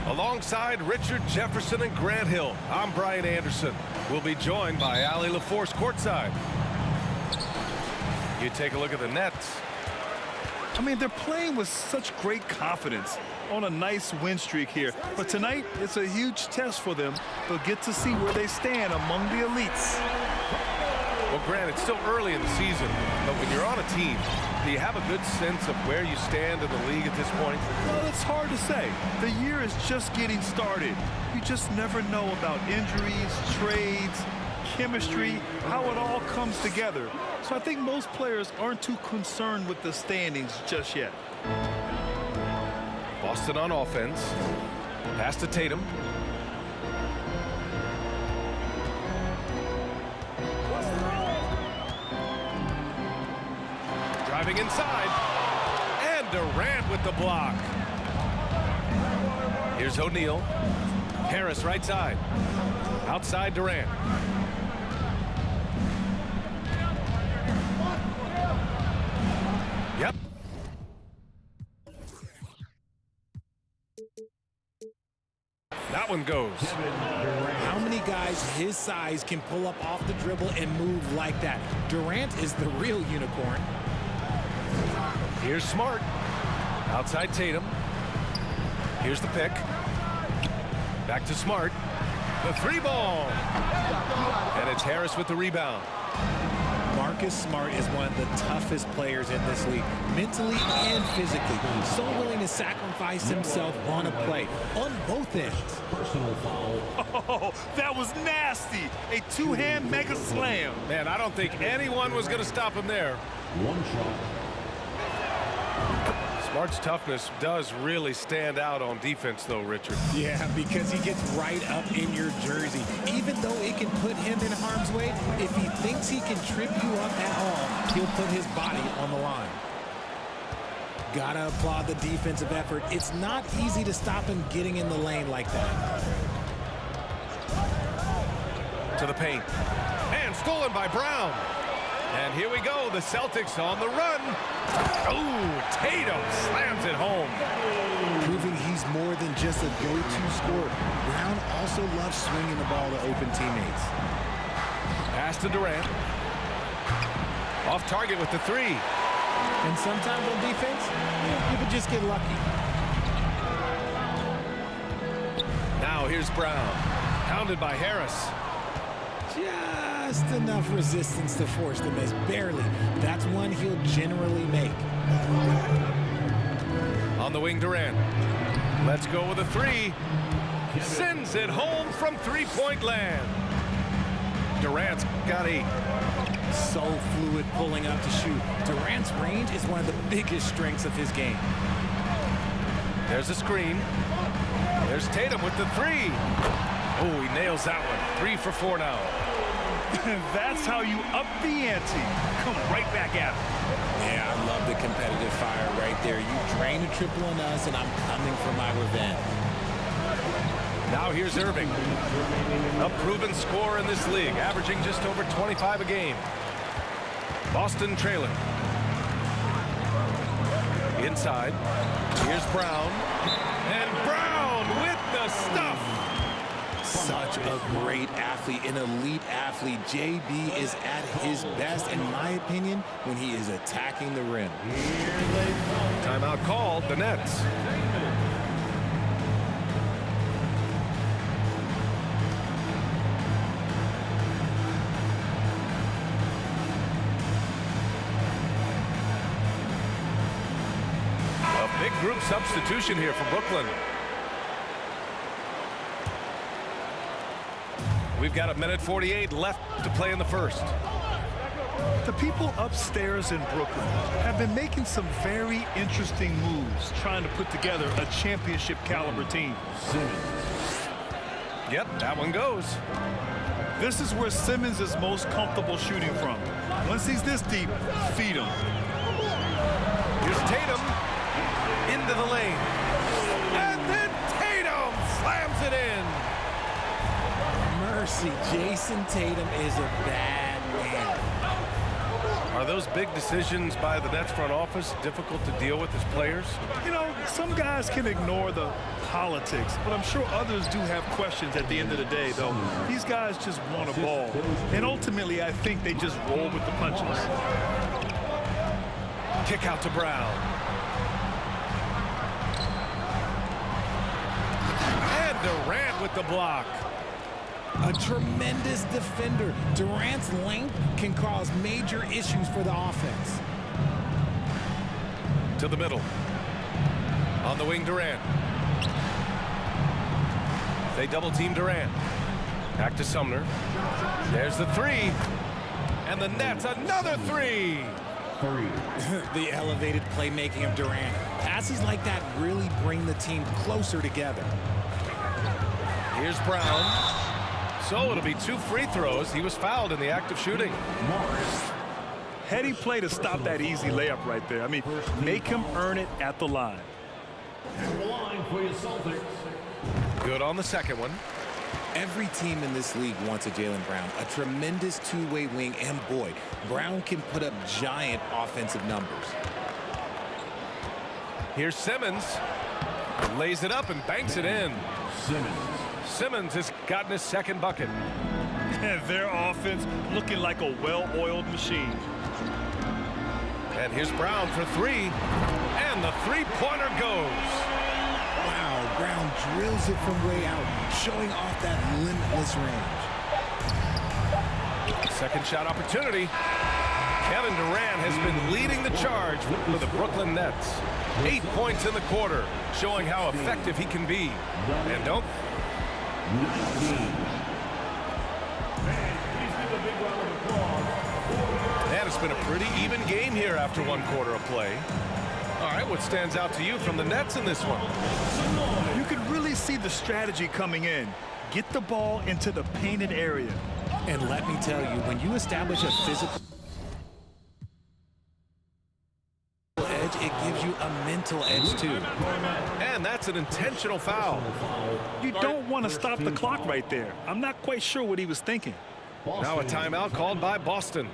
Alongside Richard Jefferson and Grant Hill, I'm Brian Anderson. We'll be joined by Allie LaForce courtside. You take a look at the Nets. I mean, they're playing with such great confidence on a nice win streak here. But tonight, it's a huge test for them. They'll get to see where they stand among the elites. Well, Grant, it's still early in the season, but when you're on a team, do you have a good sense of where you stand in the league at this point? Well, it's hard to say. The year is just getting started. You just never know about injuries, trades, chemistry, how it all comes together. So I think most players aren't too concerned with the standings just yet. Boston on offense. Pass to Tatum. Driving inside. And Durant with the block. Here's O'Neal. Harris right side. Outside Durant. Yep. That one goes. How many guys his size can pull up off the dribble and move like that? Durant is the real unicorn. Here's Smart. Outside Tatum. Here's the pick. Back to Smart. The three ball. And it's Harris with the rebound. Marcus Smart is one of the toughest players in this league, mentally and physically. So willing to sacrifice himself on a play, on both ends. Personal foul. Oh, that was nasty. A two-hand mega slam. Man, I don't think anyone was going to stop him there. One shot. Smart's toughness does really stand out on defense, though, Richard. Yeah, because he gets right up in your jersey. Even though it can put him in harm's way, if he thinks he can trip you up at all, he'll put his body on the line. Gotta applaud the defensive effort. It's not easy to stop him getting in the lane like that. To the paint. And stolen by Brown. And here we go, the Celtics on the run. Oh, Tatum slams it home. Proving he's more than just a go-to scorer. Brown also loves swinging the ball to open teammates. Pass to Durant. Off target with the three. And sometimes on defense, you can just get lucky. Now here's Brown. Pounded by Harris. Just enough resistance to force the miss. Barely. That's one he'll generally make. On the wing, Durant. Let's go with a three. Sends it home from three-point land. Durant's got 8. So fluid pulling up to shoot. Durant's range is one of the biggest strengths of his game. There's a screen. There's Tatum with the three. Oh, he nails that one. 3 for 4 now. That's how you up the ante. Come right back at him. Yeah, I love the competitive fire right there. You drain a triple on us, and I'm coming for my revenge. Now here's Irving. A proven scorer in this league, averaging just over 25 a game. Boston trailing. Inside. Here's Brown. And Brown with the stuff. Such such a great athlete, an elite athlete. JB is at his best, in my opinion, when he is attacking the rim. Timeout called, the Nets. A big group substitution here for Brooklyn. We've got 1:48 left to play in the first. The people upstairs in Brooklyn have been making some very interesting moves trying to put together a championship caliber team. Yep, that one goes. This is where Simmons is most comfortable shooting from. Once he's this deep, feed him. Here's Tatum into the lane. And then Tatum slams it in. Mercy, Jason Tatum is a bad man. Are those big decisions by the Nets front office difficult to deal with as players? You know, some guys can ignore the politics, but I'm sure others do have questions at the end of the day, though. These guys just want a ball. And ultimately, I think they just roll with the punches. Kick out to Brown. And Durant with the block. A tremendous defender. Durant's length can cause major issues for the offense. To the middle. On the wing, Durant. They double team Durant. Back to Sumner. There's the three. And the Nets, another three. The elevated playmaking of Durant. Passes like that really bring the team closer together. Here's Brown. So it'll be 2 free throws. He was fouled in the act of shooting. Heady play to stop that easy layup right there. I mean, make him earn it at the line. Good on the second one. Every team in this league wants a Jaylen Brown, a tremendous two-way wing, and boy, Brown can put up giant offensive numbers. Here's Simmons. Lays it up and banks it in. Simmons has gotten his second bucket. And their offense looking like a well-oiled machine. And here's Brown for three. And the three-pointer goes. Wow, Brown drills it from way out, showing off that limitless range. Second shot opportunity. Kevin Durant has been leading the charge for the Brooklyn Nets. 8 points in the quarter, showing how effective he can be. And don't. And it's been a pretty even game here after 1 quarter of play. All right, what stands out to you from the Nets in this one? You could really see the strategy coming in. Get the ball into the painted area. And let me tell you, when you establish a physical edge, it gives you a mental edge too. And that's an intentional foul. You don't want to stop the clock right there. I'm not quite sure what he was thinking. Now a timeout called by Boston.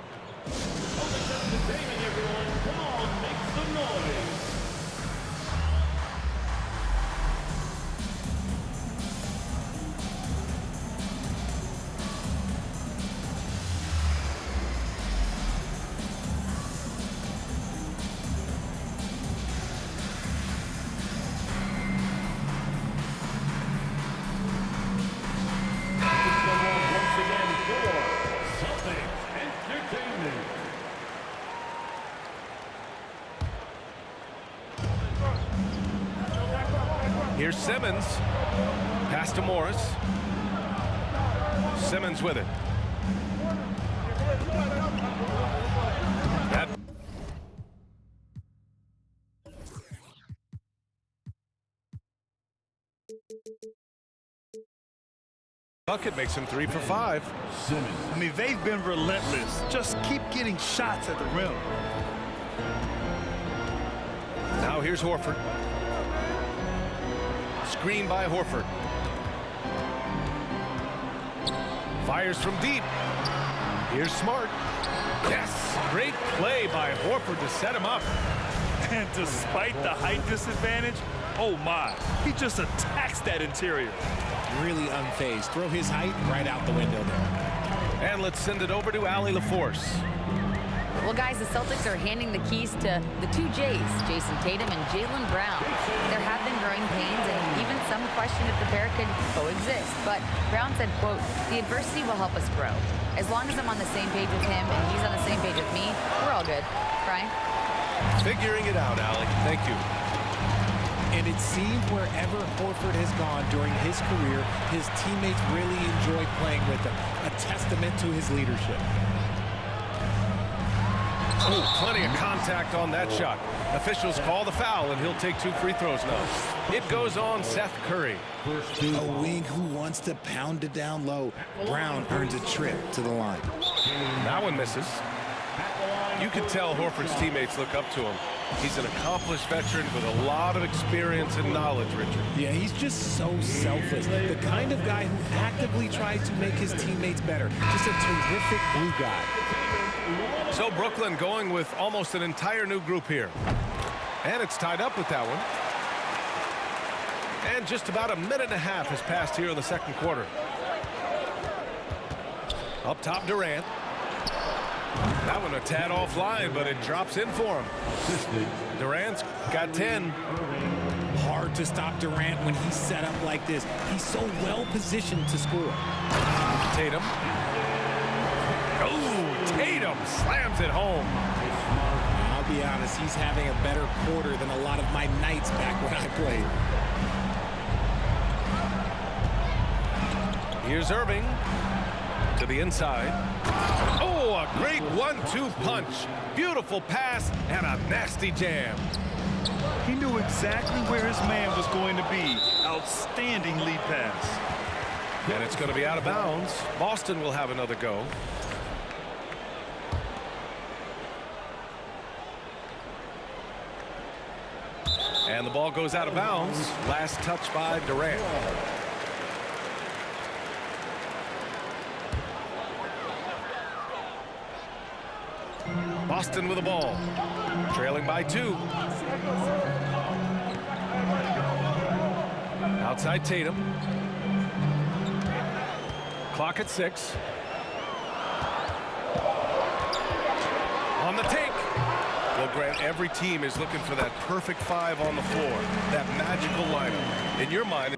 Here's Simmons. Pass to Morris. Simmons with it. That bucket makes him 3 for 5. I mean, they've been relentless. Just keep getting shots at the rim. Now here's Horford. Screen by Horford. Fires from deep. Here's Smart. Yes, great play by Horford to set him up. And despite the height disadvantage, Oh, my. He just attacks that interior. Really unfazed. Throw his height right out the window there. And let's send it over to Allie LaForce. Well, guys, the Celtics are handing the keys to the two J's, Jason Tatum and Jaylen Brown. There have been growing pains and even some question if the pair could coexist. But Brown said, quote, "The adversity will help us grow. As long as I'm on the same page with him and he's on the same page with me, we're all good." Brian? Figuring it out, Allie. Thank you. And it seemed wherever Horford has gone during his career, his teammates really enjoy playing with him. A testament to his leadership. Oh, plenty of contact on that shot. Officials call the foul, and he'll take 2 free throws now. It goes on Seth Curry. A wing who wants to pound it down low. Brown earns a trip to the line. That one misses. You can tell Horford's teammates look up to him. He's an accomplished veteran with a lot of experience and knowledge, Richard. Yeah, he's just so selfless. The kind of guy who actively tries to make his teammates better. Just a terrific glue guy. So Brooklyn going with almost an entire new group here. And it's tied up with that one. And just about a minute and a half has passed here in the second quarter. Up top, Durant. That one a tad offline, but it drops in for him. Durant's got 10. Hard to stop Durant when he's set up like this. He's so well positioned to score. Tatum. Oh, Tatum slams it home. I'll be honest, he's having a better quarter than a lot of my nights back when I played. Here's Irving to the inside. Oh, a great 1-2 punch. Beautiful pass and a nasty jam. He knew exactly where his man was going to be. Outstanding lead pass. And it's going to be out of bounds. Boston will have another go. And the ball goes out of bounds. Last touch by Durant. Boston with the ball. Trailing by 2. Outside Tatum. Clock at 6. On the take. Well, Grant, every team is looking for that perfect 5 on the floor. That magical lineup. In your mind,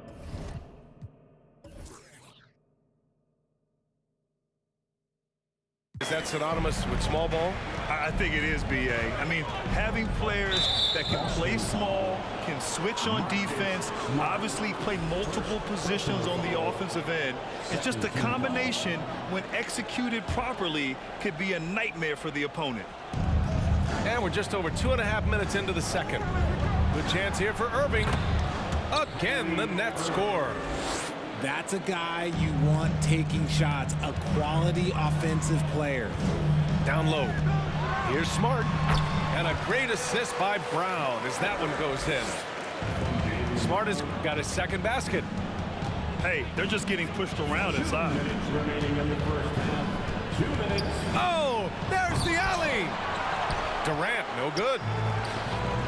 is that synonymous with small ball? I think it is, B.A. I mean, having players that can play small, can switch on defense, obviously play multiple positions on the offensive end. It's just a combination, when executed properly, could be a nightmare for the opponent. And we're just over 2.5 minutes into the second. Good chance here for Irving. Again, the net score. That's a guy you want taking shots, a quality offensive player. Down low. Here's Smart. And a great assist by Brown as that one goes in. Smart has got his second basket. Hey, they're just getting pushed around inside. Oh, there's the alley. Durant, no good.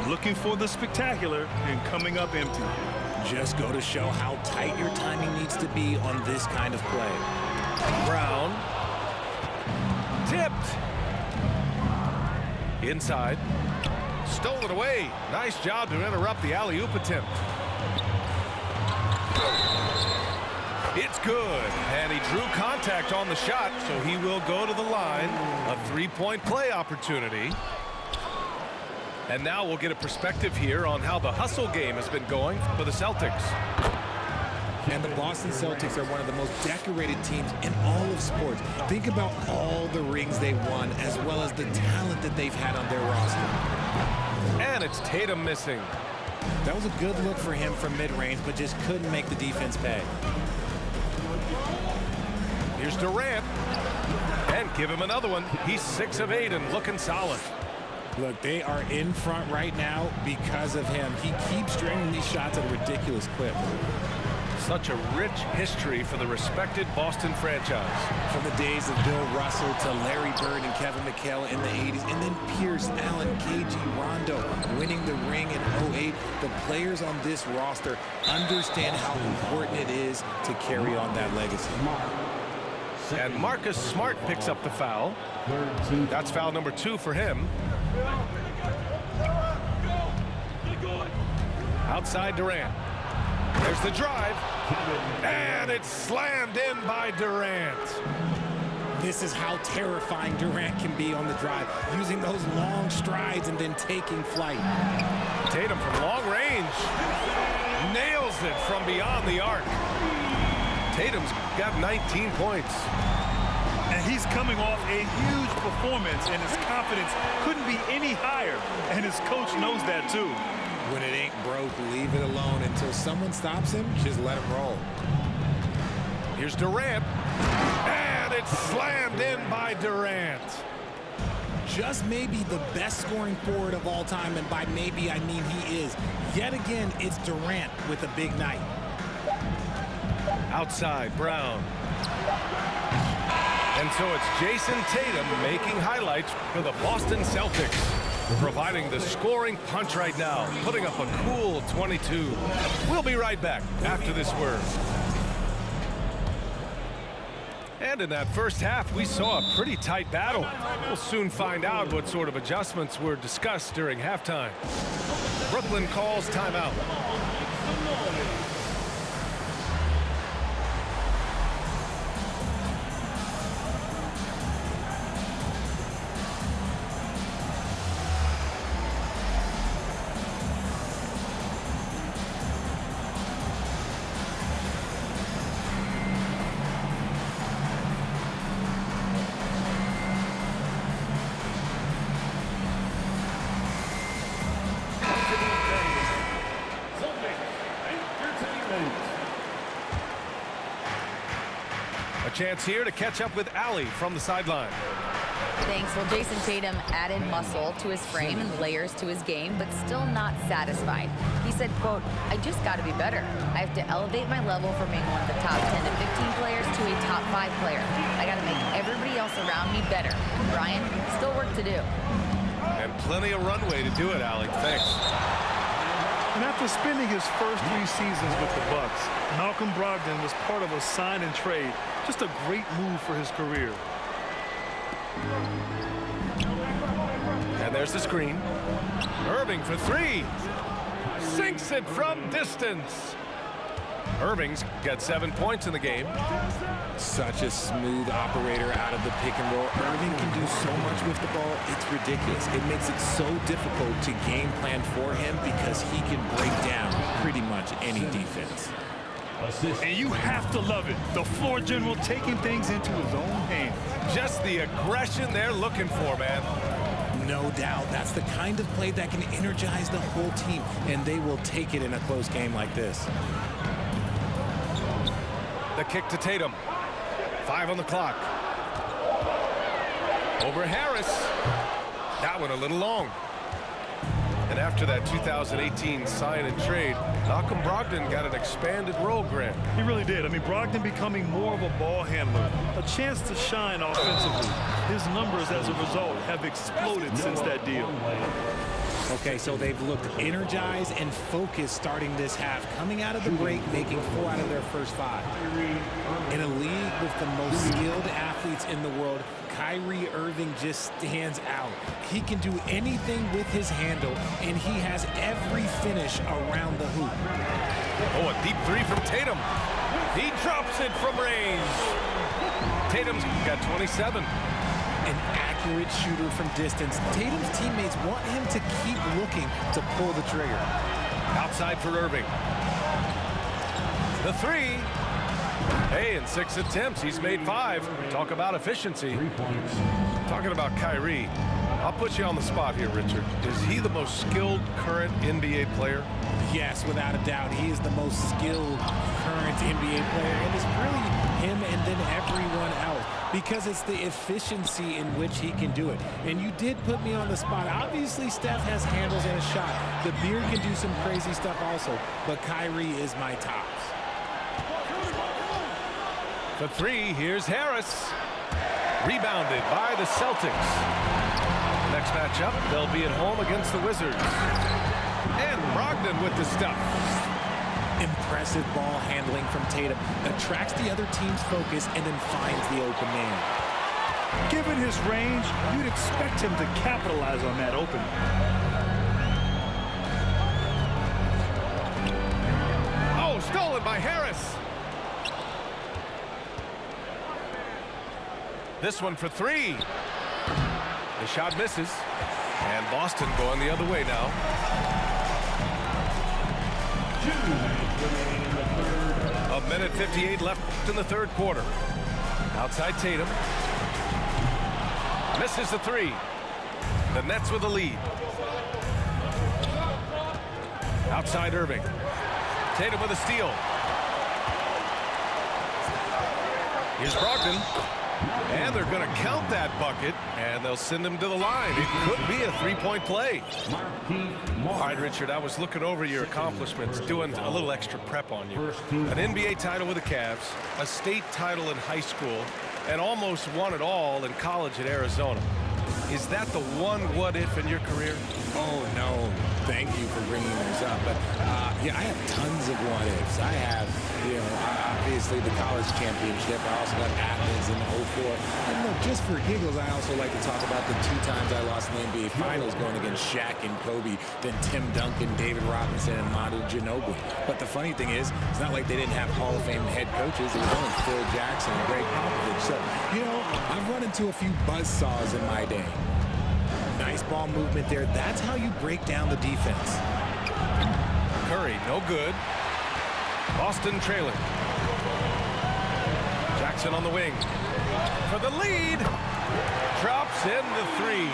Looking for the spectacular and coming up empty. Just go to show how tight your timing needs to be on this kind of play. Brown. Tipped. Inside. Stolen away. Nice job to interrupt the alley-oop attempt. It's good. And he drew contact on the shot, so he will go to the line. A 3-point play opportunity. And now we'll get a perspective here on how the hustle game has been going for the Celtics. And the Boston Celtics are one of the most decorated teams in all of sports. Think about all the rings they've won, as well as the talent that they've had on their roster. And it's Tatum missing. That was a good look for him from mid-range, but just couldn't make the defense pay. Here's Durant. And give him another one. He's 6 of 8 and looking solid. Look, they are in front right now because of him. He keeps draining these shots at a ridiculous clip. Such a rich history for the respected Boston franchise. From the days of Bill Russell to Larry Bird and Kevin McHale in the 80s, and then Pierce, Allen, KG, Rondo winning the ring in 08. The players on this roster understand how important it is to carry on that legacy. And Marcus Smart picks up the foul. That's foul number 2 for him. Outside Durant. There's the drive. And it's slammed in by Durant. This is how terrifying Durant can be on the drive, using those long strides and then taking flight. Tatum from long range nails it from beyond the arc. Tatum's got 19 points. And he's coming off a huge performance, and his confidence couldn't be any higher. And his coach knows that too. When it ain't broke, leave it alone until someone stops him. Just let him roll. Here's Durant. And it's slammed in by Durant. Just maybe the best scoring forward of all time, and by maybe I mean he is. Yet again, it's Durant with a big night. Outside, Brown. And so it's Jason Tatum making highlights for the Boston Celtics, providing the scoring punch right now, putting up a cool 22. We'll be right back after this word. And in that first half, we saw a pretty tight battle. We'll soon find out what sort of adjustments were discussed during halftime. Brooklyn calls timeout. Chance here to catch up with Allie from the sideline. Thanks. Well, Jason Tatum added muscle to his frame and layers to his game, but still not satisfied. He said, quote, "I just got to be better. I have to elevate my level from being one of the top 10 to 15 players to a top 5 player. I got to make everybody else around me better." Brian, still work to do. And plenty of runway to do it, Allie. Thanks. And after spending his first 3 seasons with the Bucks, Malcolm Brogdon was part of a sign and trade. Just a great move for his career. And there's the screen. Irving for 3. Sinks it from distance. Irving's got 7 points in the game. Such a smooth operator out of the pick and roll. Irving can do so much with the ball, it's ridiculous. It makes it so difficult to game plan for him because he can break down pretty much any defense. And you have to love it. The floor general taking things into his own hands. Just the aggression they're looking for, man. No doubt. That's the kind of play that can energize the whole team, and they will take it in a close game like this. The kick to Tatum. 5 on the clock. Over Harris. That one a little long. And after that 2018 sign and trade, Malcolm Brogdon got an expanded role, Grant. He really did. I mean, Brogdon becoming more of a ball handler, a chance to shine offensively. His numbers as a result have exploded since that deal. Okay, so they've looked energized and focused starting this half, coming out of the break, making 4 out of their first 5. In a league with the most skilled athletes in the world, Kyrie Irving just stands out. He can do anything with his handle, and he has every finish around the hoop. Oh, a deep 3 from Tatum. He drops it from range. Tatum's got 27. An accurate shooter from distance. Tatum's teammates want him to keep looking to pull the trigger. Outside for Irving. The 3. Hey, in 6 attempts, he's made 5. Talk about efficiency. Talking about Kyrie, I'll put you on the spot here, Richard. Is he the most skilled current NBA player? Yes, without a doubt. He is the most skilled current NBA player, and it's really him and then everyone else because it's the efficiency in which he can do it. And you did put me on the spot. Obviously, Steph has handles and a shot. The beard can do some crazy stuff also, but Kyrie is my tops. For three, here's Harris. Rebounded by the Celtics. Next matchup, they'll be at home against the Wizards. And Brogdon with the stuff. Impressive ball handling from Tatum. Attracts the other team's focus and then finds the open man. Given his range, you'd expect him to capitalize on that opening. Oh, stolen by Harris. This one for three. The shot misses. And Boston going the other way now. A minute 58 left in the third quarter. Outside Tatum. Misses the three. The Nets with the lead. Outside Irving. Tatum with a steal. Here's Brogdon. And they're going to count that bucket, and they'll send him to the line. It could be a three-point play. All right, Richard, I was looking over your accomplishments, doing a little extra prep on you. An NBA title with the Cavs, a state title in high school, and almost won it all in college at Arizona. Is that the one what-if in your career? Oh, no. Thank you for bringing this up. But, yeah, I have tons of what-ifs. I have, obviously the college championship. I also got Athens in 04. And look, just for giggles, I also like to talk about the 2 times I lost in the NBA Finals going against Shaq and Kobe, then Tim Duncan, David Robinson, and Manu Ginobili. But the funny thing is, it's not like they didn't have Hall of Fame head coaches. It was only Phil Jackson and Greg Popovich. So, I've run into a few buzzsaws in my day. Nice ball movement there. That's how you break down the defense. Curry, no good. Boston trailing. Jackson on the wing. For the lead. Drops in the three.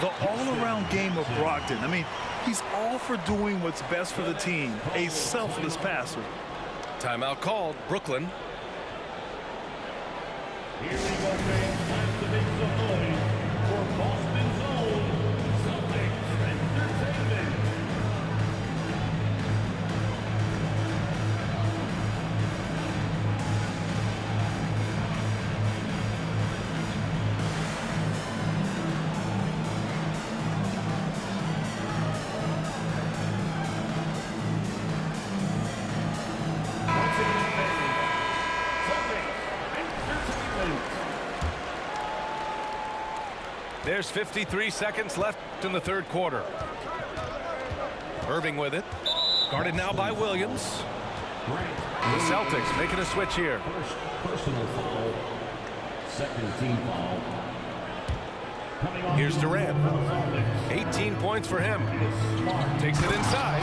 The all-around game of Brogdon. I mean, he's all for doing what's best for the team. A selfless passer. Timeout called. Brooklyn. Here we go, fans. Time to make some noise for Boston's own Celtics Entertainment. There's 53 seconds left in the third quarter. Irving with it. Guarded now by Williams. The Celtics making a switch here. First personal foul. Second team foul. Here's Durant. 18 points for him. Takes it inside.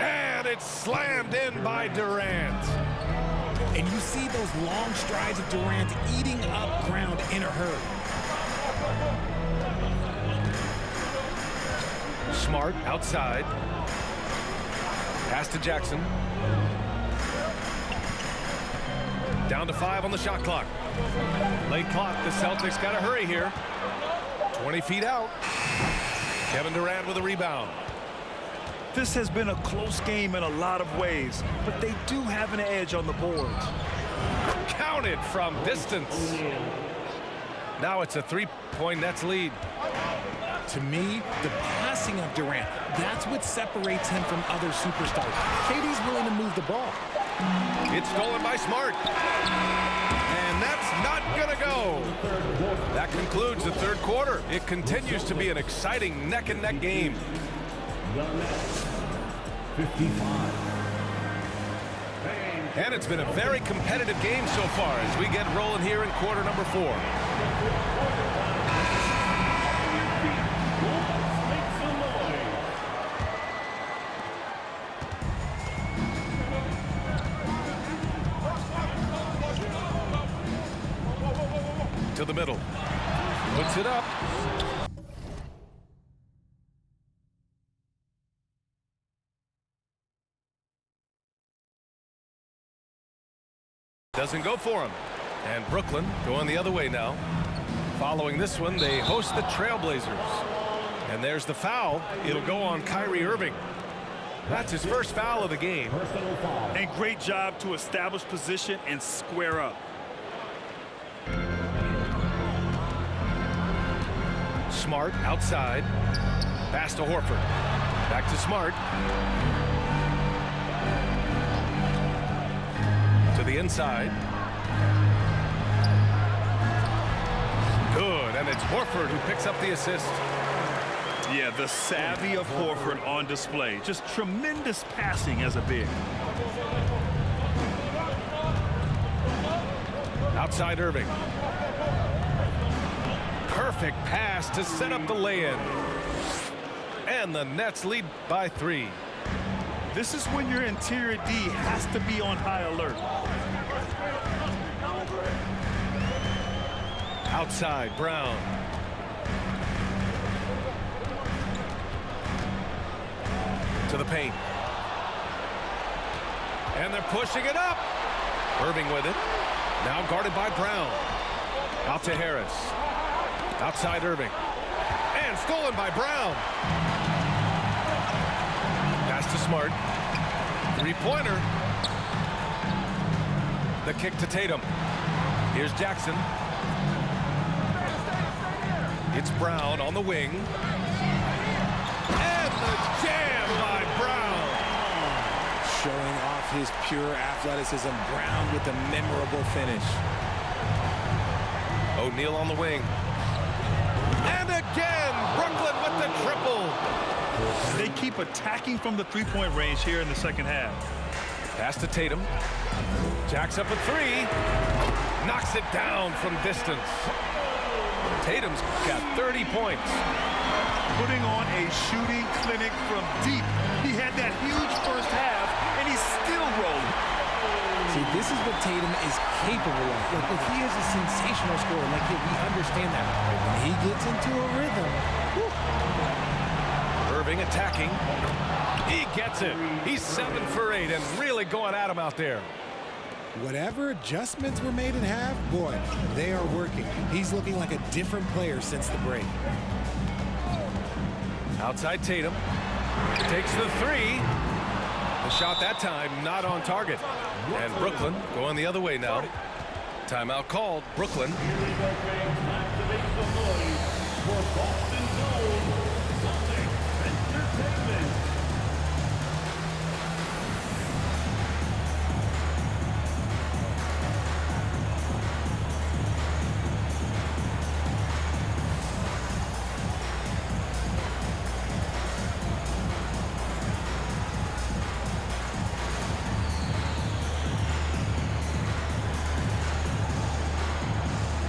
And it's slammed in by Durant. And you see those long strides of Durant eating up ground in a hurry. Smart outside. Pass to Jackson. Down to 5 on the shot clock. Late clock. The Celtics got to hurry here. 20 feet out. Kevin Durant with a rebound. This has been a close game in a lot of ways, but they do have an edge on the boards. Counted from distance. Now it's a 3-point Nets lead. To me, the passing of Durant, that's what separates him from other superstars. KD's willing to move the ball. It's stolen by Smart. And that's not going to go. That concludes the third quarter. It continues to be an exciting neck-and-neck game. The Nets, 55. And it's been a very competitive game so far as we get rolling here in quarter number 4. To the middle. Puts it up. Doesn't go for him. And Brooklyn going the other way now. Following this one, they host the Trailblazers. And there's the foul. It'll go on Kyrie Irving. That's his first foul of the game. Personal foul. And great job to establish position and square up. Smart outside. Pass to Horford. Back to Smart. To the inside. Good, and it's Horford who picks up the assist. Yeah, the savvy of Horford on display. Just tremendous passing as a big. Outside Irving. Perfect pass to set up the lay-in. And the Nets lead by 3. This is when your interior D has to be on high alert. Outside, Brown. To the paint. And they're pushing it up. Irving with it. Now guarded by Brown. Out to Harris. Outside Irving. And stolen by Brown. Pass to Smart. Three-pointer. The kick to Tatum. Here's Jackson. It's Brown on the wing. And the jam by Brown. Showing off his pure athleticism. Brown with a memorable finish. O'Neal on the wing. And again, Brooklyn with the triple. They keep attacking from the three-point range here in the second half. Pass to Tatum. Jacks up a 3. Knocks it down from distance. Tatum's got 30 points. Putting on a shooting clinic from deep. He had that huge first half, and he's still rolling. See, this is what Tatum is capable of. Look, he is a sensational scorer. Like, we understand that. But when he gets into a rhythm, Irving attacking. He gets it. He's 7 for 8 and really going at him out there. whatever adjustments were made at half, boy, they are working. He's looking like a different player since the break. Outside Tatum. Takes the 3. The shot that time not on target. And Brooklyn going the other way now. Timeout called. Brooklyn. Here we go, fans. Time to make some noise for Boston Zone Celtics Entertainment.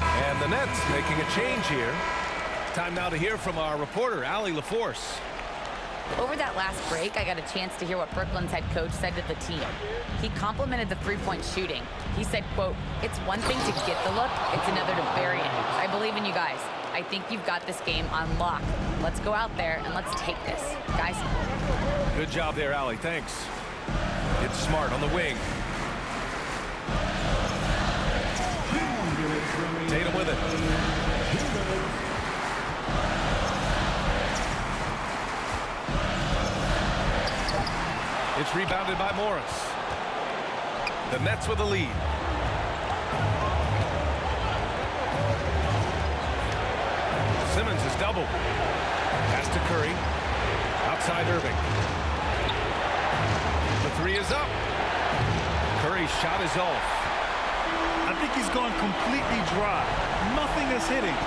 And the Nets making a change here. Time now to hear from our reporter, Allie LaForce. Over that last break, I got a chance to hear what Brooklyn's head coach said to the team. He complimented the three-point shooting. He said, quote, "It's one thing to get the look, it's another to bury it. I believe in you guys. I think you've got this game on lock. Let's go out there and let's take this. Guys." Good job there, Allie. Thanks. It's Smart on the wing. Tatum with it. It's rebounded by Morris. The Nets with the lead. Simmons is doubled. Pass to Curry. Outside Irving. The 3 is up. Curry's shot is off. I think he's gone completely dry. Nothing is hitting.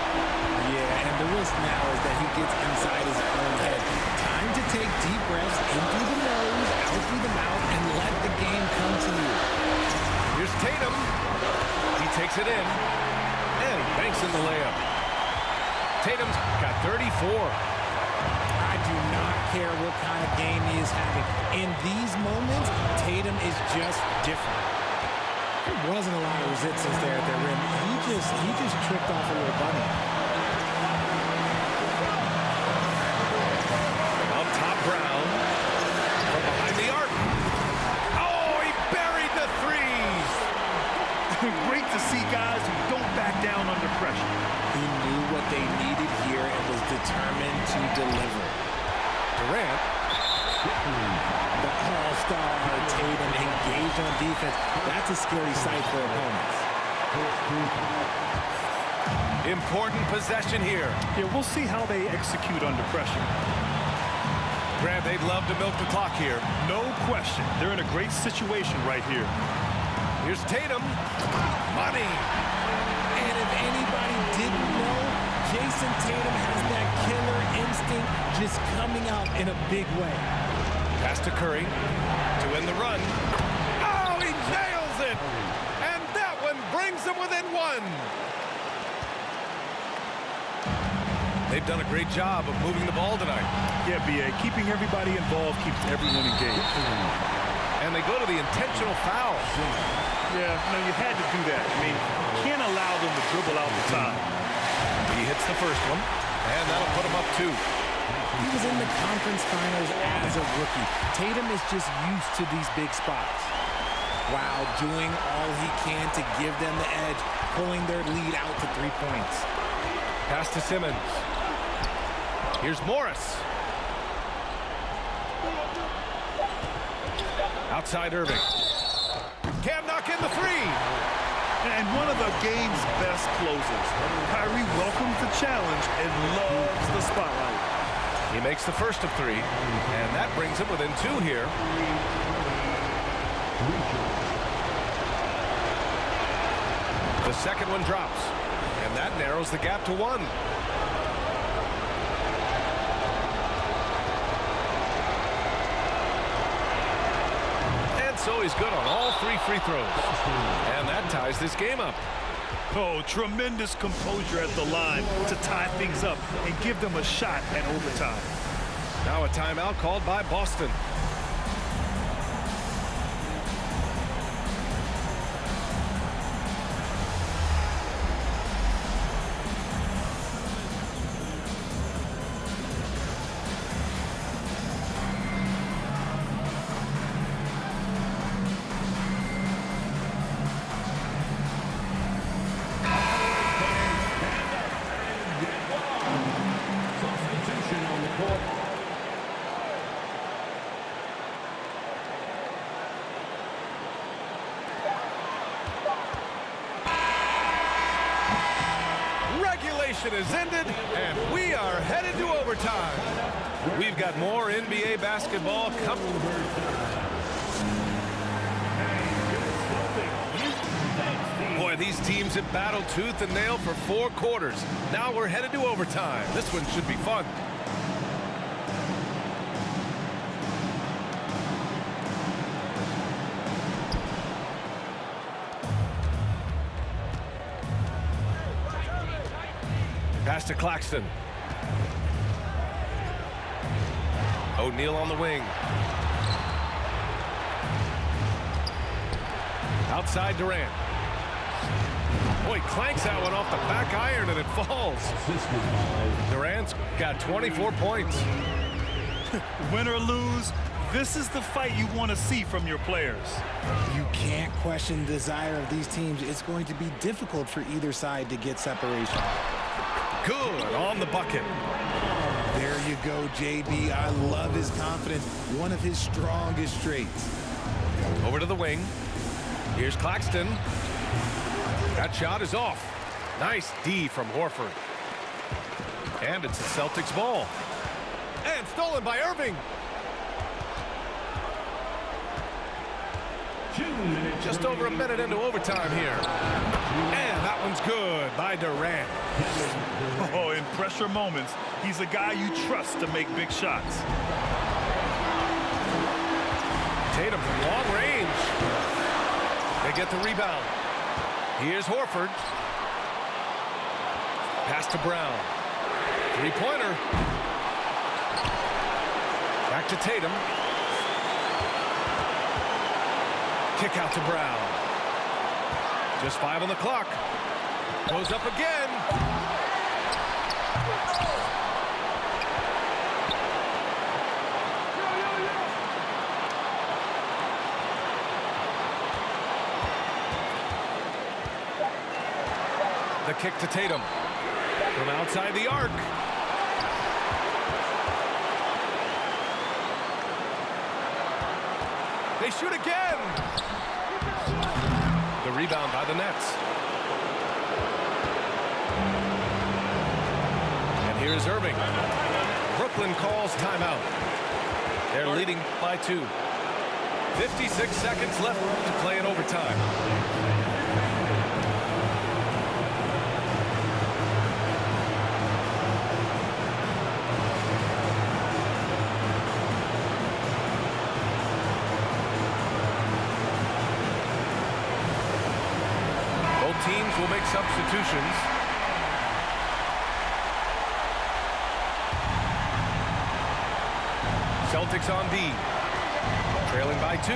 Yeah, and the risk now is that he gets inside his own head. Time to take deep breaths in through the nose, out through the mouth, and let the game come to you. Here's Tatum. He takes it in. And he banks in the layup. Tatum's got 34. I do not care what kind of game he is having. In these moments, Tatum is just different. There wasn't a lot of resistance there at the rim. He just tripped off a little bunny. Up top, Brown. From behind the arc. Oh, he buried the 3. Great to see guys who don't back down under pressure. He knew what they needed here and was determined to deliver. Durant The all-star Tatum engaged on defense. That's a scary sight for opponents. Important possession here. Yeah, we'll see how they execute under pressure. Grant, they'd love to milk the clock here. No question. They're in a great situation right here. Here's Tatum. Money. And if anybody didn't know, Jason Tatum has that killer instinct just coming out in a big way. Pass to Curry to win the run. Oh, he nails it! And that one brings them within one. They've done a great job of moving the ball tonight. Yeah, B.A., keeping everybody involved keeps everyone engaged. And they go to the intentional foul. Yeah, no, you had to do that. I mean, you can't allow them to dribble out the time. He hits the first one, and that'll put him up 2. He was in the conference finals as a rookie. Tatum is just used to these big spots, while doing all he can to give them the edge, pulling their lead out to 3 points. Pass to Simmons. Here's Morris. Outside Irving. Can't knock in the 3. And one of the game's best closers. Kyrie welcomes the challenge and loves the spotlight. He makes the first of 3, and that brings him within 2 here. The second one drops, and that narrows the gap to 1. And so he's good on all 3 free throws. And that ties this game up. Oh, tremendous composure at the line to tie things up and give them a shot at overtime. Now a timeout called by Boston. Is ended, and we are headed to overtime. We've got more NBA basketball coming. Boy, these teams have battled tooth and nail for 4 quarters. Now we're headed to overtime. This one should be fun. Pass to Claxton. O'Neal on the wing. Outside Durant. Boy, clanks that one off the back iron and it falls. Durant's got 24 points. Win or lose, this is the fight you want to see from your players. You can't question the desire of these teams. It's going to be difficult for either side to get separation. Good on the bucket. There you go, JB. I love his confidence. One of his strongest traits. Over to the wing. Here's Claxton. That shot is off. Nice D from Horford. And it's a Celtics ball. And stolen by Irving. Just over a minute into overtime here. And that one's good by Durant. Oh, in pressure moments, he's a guy you trust to make big shots. Tatum from long range. They get the rebound. Here's Horford. Pass to Brown. 3-pointer. Back to Tatum. Kick out to Brown. Just 5 on the clock. Goes up again. The kick to Tatum from outside the arc. they shoot again. The rebound by the Nets. And here's Irving. Brooklyn calls timeout. They're leading by 2. 56 seconds left to play in overtime. Both teams will make substitutions. Celtics on D. Trailing by 2.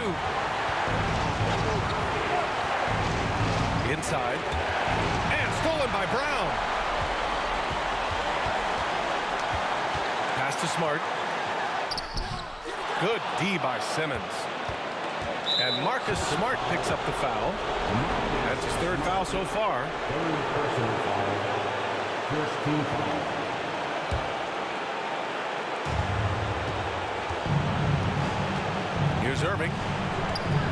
Inside. And stolen by Brown. Pass to Smart. Good D by Simmons. And Marcus Smart picks up the foul. That's his 3rd foul so far. 3rd personal foul. First team foul. Here's Irving.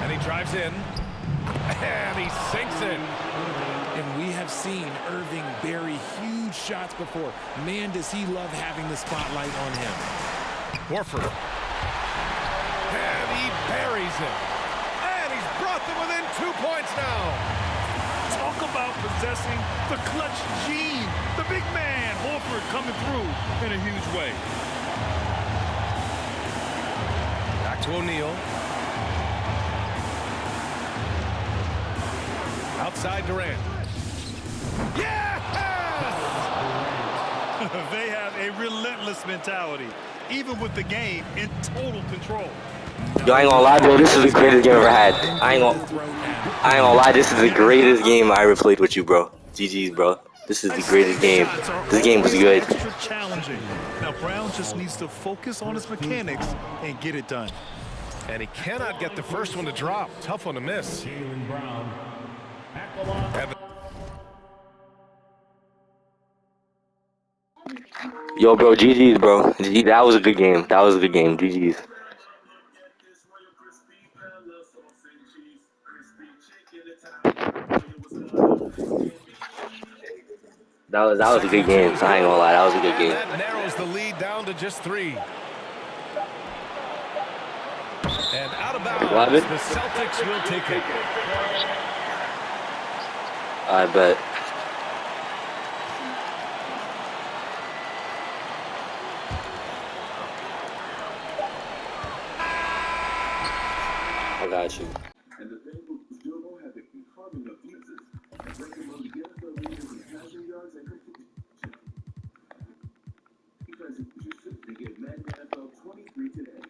And he drives in. And he sinks in. And we have seen Irving bury huge shots before. Man, does he love having the spotlight on him. Horford. And he buries it. And he's brought them within 2 points now. Talk about possessing the clutch gene. The big man, Horford, coming through in a huge way. Back to O'Neal. Outside Durant. Yes! They have a relentless mentality, even with the game in total control. Yo, I ain't gonna lie, bro. This is the greatest game I've ever had. I ain't gonna lie. This is the greatest game I ever played with you, bro. GG's, bro. This is the greatest game. This game was good. Extra challenging. Now Brown just needs to focus on his mechanics and get it done. And he cannot get the first one to drop. Tough one to miss. Jaylen Brown. And Yo, bro. GG's, bro. That was a good game. That was a good game. GG's. That was a good game. I ain't gonna lie. That was a good game. that narrows the lead down to just 3. And out of bounds, Love it. the Celtics will take it. I bet. I got you. And the Bengals still have been carving up defenses and breaking one of the NFL leaders in passing yards and completion. Defense just to get Madden NFL 23 today.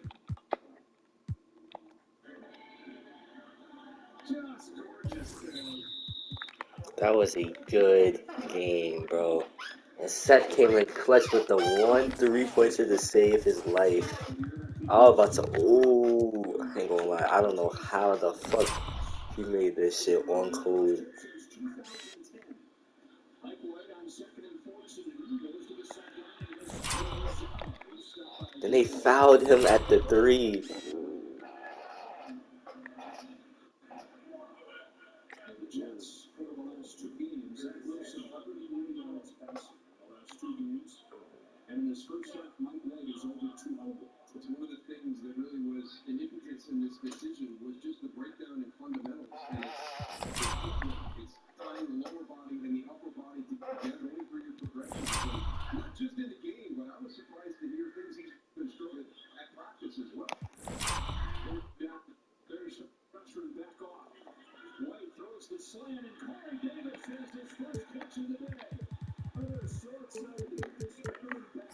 Just gorgeous. That was a good game, bro. And Seth came in clutch with the 1 3-pointer to save his life. I was about to, ooh, I ain't gonna lie. I don't know how the fuck he made this shit on code. Then they fouled him at the 3. Jets for the last 2 games. Zach Wilson, 180 yards passing the last 2 games. And in his first half, Mike White is over 200. It's one of the things that really was significant in this decision was just the breakdown in fundamentals. And it's tying the lower body and the upper body together only for your progression. So not just in the game, but I was surprised to hear things he's been struggling at practice as well. There's some pressure to back off. White throws the slant, and Corey Davis has his first catch of the day. Oh, they're so excited to get this return back.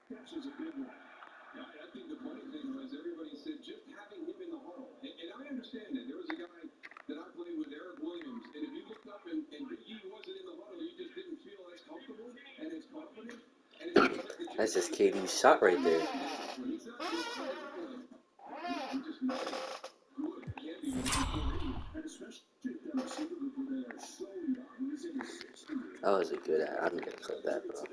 Catch is a big one. I think the funny thing was everybody said just having him in the huddle. And I understand that. There was a guy that I played with, Eric Williams, and if you looked up and he wasn't in the huddle, you just didn't feel as comfortable and as confident. And That's just KD's shot right there. That was a good ad. I'm gonna clip that, bro.